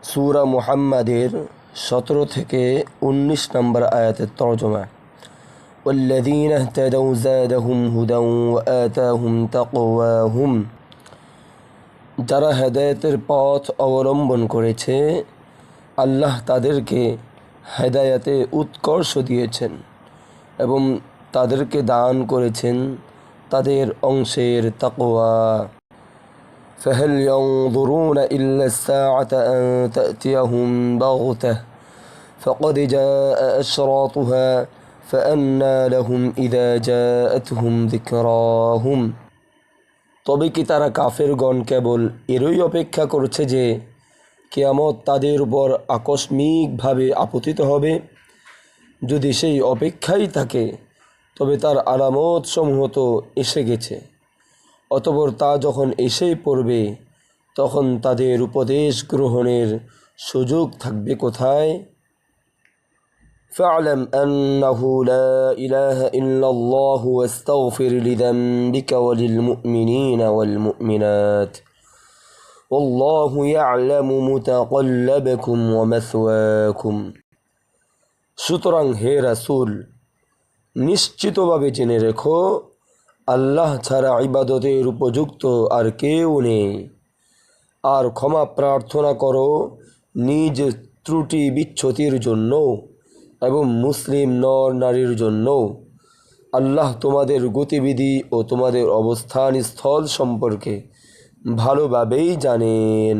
সূরা মুহাম্মাদের 17 থেকে 19 নম্বর আয়াতের তরজমা। والذين اهتدوا زادهم هدى وآتاهم تقواهم। যারা হেদায়েতের পথ অবলম্বন করেছে আল্লাহ তাদেরকে হেদায়েতে উৎকর্ষ দিয়েছেন এবং তাদেরকে দান করেছেন তাদের অংশের তাকওয়া। فهل ينظرون إلا الساعة أن تأتيهم بغتة فقد جاء أشراطها فأنى لهم إذا جاءتهم ذكراهم। তবে কি তারা কাফেরগণ কেবল এরই অপেক্ষা করছে যে কিয়ামত তাদের উপর আকস্মিকভাবে আপতিত হবে? যদি সেই অপেক্ষাই থাকে তবে তার আলামত সমূহ তো এসে গেছে। অতঃপর তা যখন এসেই পড়বে তখন তাদের উপদেশ গ্রহণের সুযোগ থাকবে কোথায়? فاعلم أنه لا إله إلا الله واستغفر لذنبك وللمؤمنين والمؤمنات والله يعلم متقلبكم ومثواكم। সুতরাং হে রাসূল, নিশ্চিতভাবে জেনে রেখো আল্লাহ ছাড়া ইবাদতের উপযুক্ত আর কেউ নেই। আর ক্ষমা প্রার্থনা করো নিজ ত্রুটি বিচ্ছুতির জন্য এবং মুসলিম নর নারীর জন্য। আল্লাহ তোমাদের গতিবিধি ও তোমাদের অবস্থান স্থল সম্পর্কে ভালোভাবেই জানেন।